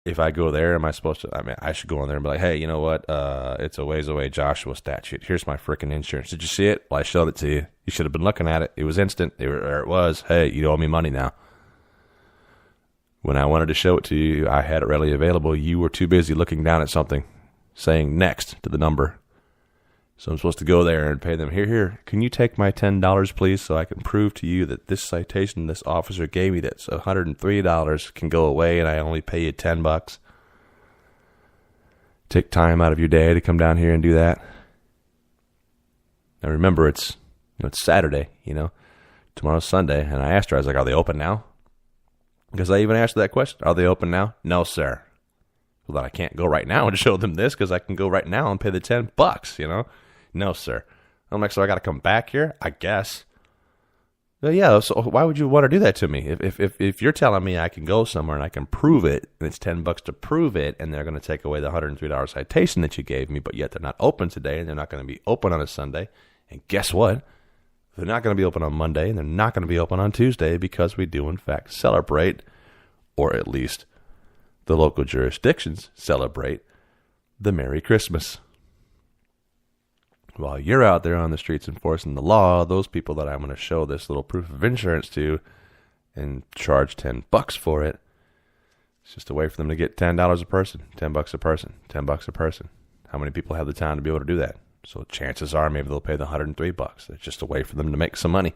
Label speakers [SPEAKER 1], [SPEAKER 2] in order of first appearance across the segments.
[SPEAKER 1] if I go there, am I supposed to? I mean, I should go in there and be like, hey, you know what? It's a ways away Joshua statute. Here's my freaking insurance. Did you see it? Well, I showed it to you. You should have been looking at it. It was instant. There it was. Hey, you owe me money now. When I wanted to show it to you, I had it readily available. You were too busy looking down at something, saying next to the number. So I'm supposed to go there and pay them. Here, can you take my $10, please, so I can prove to you that this citation this officer gave me that's $103 can go away and I only pay you $10? Take time out of your day to come down here and do that. Now remember, it's Saturday, Tomorrow's Sunday, and I asked her, I was like, are they open now? Because I even asked that question. Are they open now? No, sir. Well, then I can't go right now and show them this because I can go right now and pay the $10, No, sir. I'm like, so I got to come back here? I guess. Well, yeah, so why would you want to do that to me? If you're telling me I can go somewhere and I can prove it, and it's $10 to prove it, and they're going to take away the $103 citation that you gave me, but yet they're not open today, and they're not going to be open on a Sunday, and guess what? They're not going to be open on Monday, and they're not going to be open on Tuesday because we do, in fact, celebrate, or at least the local jurisdictions celebrate, the Merry Christmas. While you're out there on the streets enforcing the law, those people that I'm going to show this little proof of insurance to and charge $10 for it, it's just a way for them to get $10 a person, $10 a person, $10 a person. How many people have the time to be able to do that? So chances are maybe they'll pay the $103. It's just a way for them to make some money.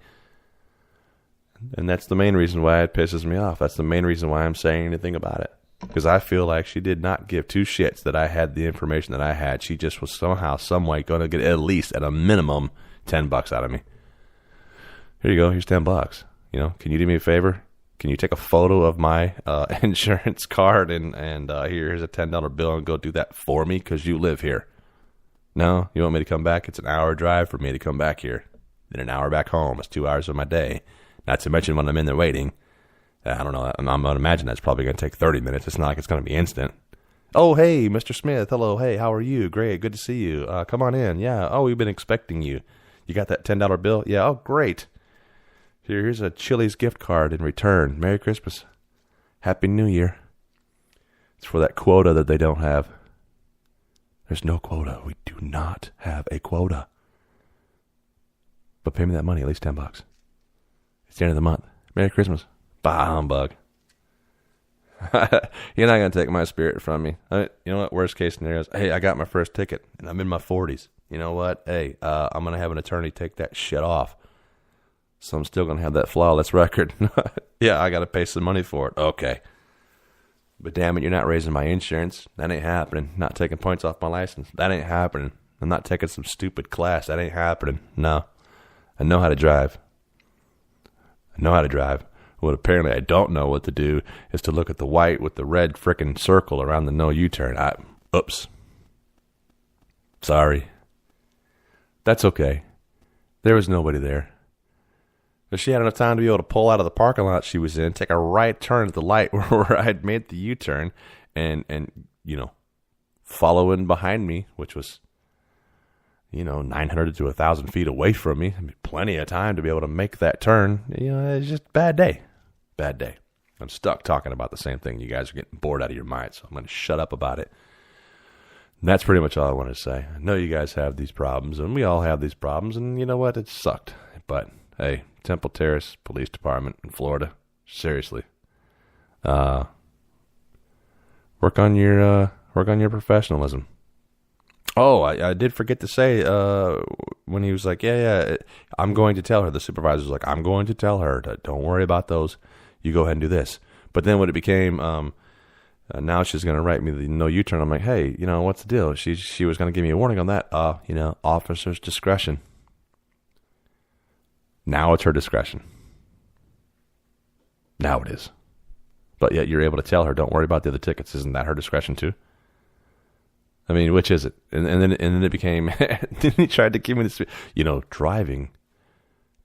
[SPEAKER 1] And that's the main reason why it pisses me off. That's the main reason why I'm saying anything about it. Because I feel like she did not give two shits that I had the information that I had. She just was somehow, some way going to get at least, at a minimum, $10 out of me. Here you go. Here's $10. Can you do me a favor? Can you take a photo of my insurance card and here's a $10 bill and go do that for me because you live here? No? You want me to come back? It's an hour drive for me to come back here. Then an hour back home. It's 2 hours of my day. Not to mention when I'm in there waiting. I don't know. I'm going to imagine that's probably going to take 30 minutes. It's not like it's going to be instant. Oh, hey, Mr. Smith. Hello. Hey, how are you? Great. Good to see you. Come on in. Yeah. Oh, we've been expecting you. You got that $10 bill? Yeah. Oh, great. Here's a Chili's gift card in return. Merry Christmas. Happy New Year. It's for that quota that they don't have. There's no quota. We do not have a quota. But pay me that money, at least $10. It's the end of the month. Merry Christmas. Bah, humbug. You're not going to take my spirit from me. You know what? Worst case scenario is, hey, I got my first ticket, and I'm in my 40s. You know what? Hey, I'm going to have an attorney take that shit off. So I'm still going to have that flawless record. Yeah, I got to pay some money for it. Okay. But damn it, you're not raising my insurance. That ain't happening. Not taking points off my license. That ain't happening. I'm not taking some stupid class. That ain't happening. No. I know how to drive. What apparently I don't know what to do is to look at the white with the red frickin' circle around the no U-turn. Oops. Sorry. That's okay. There was nobody there. But she had enough time to be able to pull out of the parking lot she was in, take a right turn at the light where I had made the U-turn, and following behind me, which was 900 to 1,000 feet away from me. Plenty of time to be able to make that turn. It's just a bad day. Bad day. I'm stuck talking about the same thing. You guys are getting bored out of your mind, so I'm going to shut up about it. And that's pretty much all I want to say. I know you guys have these problems, and we all have these problems, and you know what? It sucked. But, hey, Temple Terrace Police Department in Florida, seriously. Work on your professionalism. Oh, I did forget to say when he was like, yeah, I'm going to tell her. The supervisor was like, I'm going to tell her. Don't worry about those. You go ahead and do this. But then when it became, now she's going to write me the no U-turn. I'm like, hey, what's the deal? She was going to give me a warning on that. Officer's discretion. Now it's her discretion. Now it is. But yet you're able to tell her, don't worry about the other tickets. Isn't that her discretion too? I mean, which is it? And then it became, then he tried to give me this, driving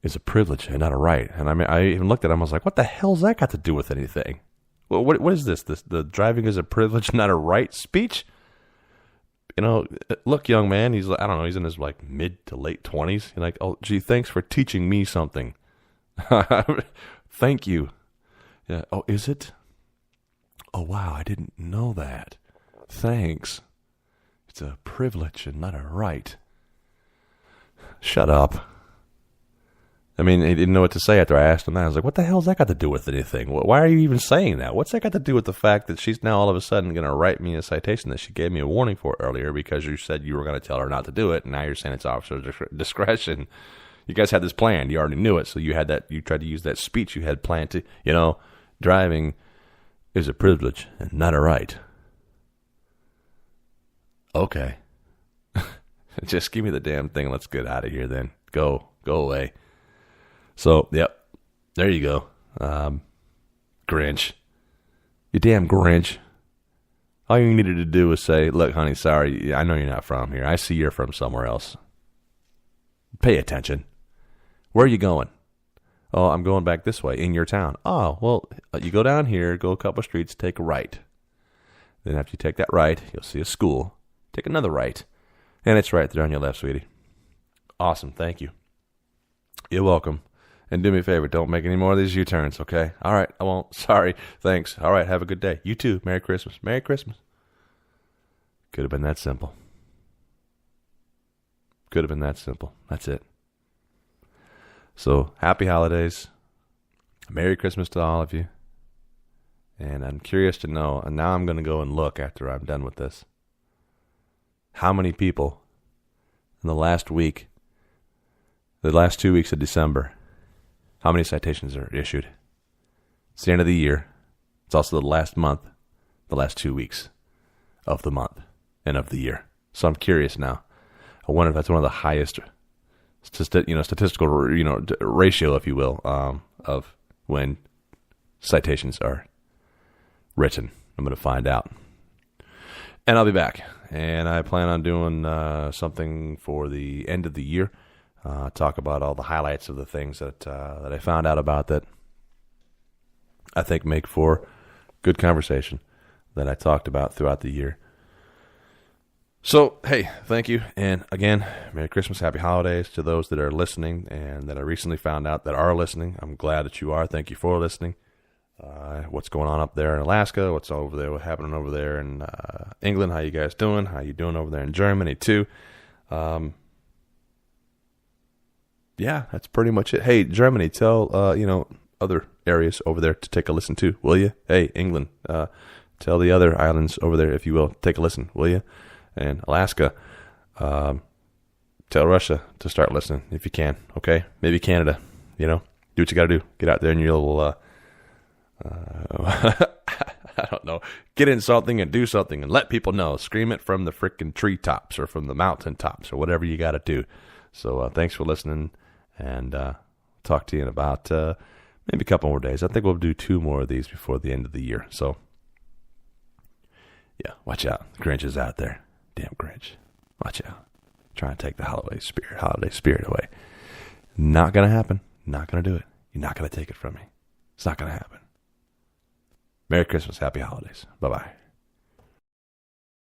[SPEAKER 1] is a privilege and not a right. And I even looked at him, I was like, what the hell's that got to do with anything? Well, what is this? The driving is a privilege, not a right speech? Look, young man, he's like, I don't know, he's in his like mid to late 20s. You're like, oh, gee, thanks for teaching me something. Thank you. Yeah. Oh, is it? Oh, wow, I didn't know that. Thanks. It's a privilege and not a right. Shut up. I mean, he didn't know what to say after I asked him that. I was like, what the hell's that got to do with anything? Why are you even saying that? What's that got to do with the fact that she's now all of a sudden going to write me a citation that she gave me a warning for earlier because you said you were going to tell her not to do it, and now you're saying it's officer discretion. You guys had this planned. You already knew it, so you had that. You tried to use that speech you had planned to, driving is a privilege and not a right. Okay. Just give me the damn thing. Let's get out of here then. Go away. So, yep, there you go. Grinch. You damn Grinch. All you needed to do was say, look, honey, sorry, I know you're not from here. I see you're from somewhere else. Pay attention. Where are you going? Oh, I'm going back this way, in your town. Oh, well, you go down here, go a couple streets, take a right. Then after you take that right, you'll see a school. Take another right. And it's right there on your left, sweetie. Awesome, thank you. You're welcome. And do me a favor, don't make any more of these U-turns, okay? All right, I won't. Sorry, thanks. All right, have a good day. You too. Merry Christmas. Merry Christmas. Could have been that simple. Could have been that simple. That's it. So, happy holidays. Merry Christmas to all of you. And I'm curious to know, and now I'm going to go and look after I'm done with this, how many people in the last 2 weeks of December, how many citations are issued? It's the end of the year. It's also the last month, the last 2 weeks of the month and of the year. So I'm curious now. I wonder if that's one of the highest statistical ratio, if you will, of when citations are written. I'm going to find out. And I'll be back. And I plan on doing something for the end of the year. Talk about all the highlights of the things that I found out about that I think make for good conversation that I talked about throughout the year. So, hey, thank you. And again, Merry Christmas, Happy Holidays to those that are listening and that I recently found out that are listening. I'm glad that you are. Thank you for listening. What's going on up there in Alaska? What's over there? What's happening over there in England? How you guys doing? How you doing over there in Germany too? Yeah, that's pretty much it. Hey, Germany, tell other areas over there to take a listen to, will you? Hey, England, tell the other islands over there, if you will, take a listen, will you? And Alaska, tell Russia to start listening if you can. Okay, maybe Canada. Do what you got to do. Get out there and you'll. I don't know. Get in something and do something and let people know. Scream it from the frickin' treetops or from the mountaintops or whatever you got to do. So thanks for listening, and talk to you in about maybe a couple more days. I think we'll do 2 more of these before the end of the year. So, yeah, watch out. The Grinch is out there. Damn Grinch. Watch out. Trying to take the holiday spirit away. Not going to happen. Not going to do it. You're not going to take it from me. It's not going to happen. Merry Christmas. Happy holidays. Bye-bye.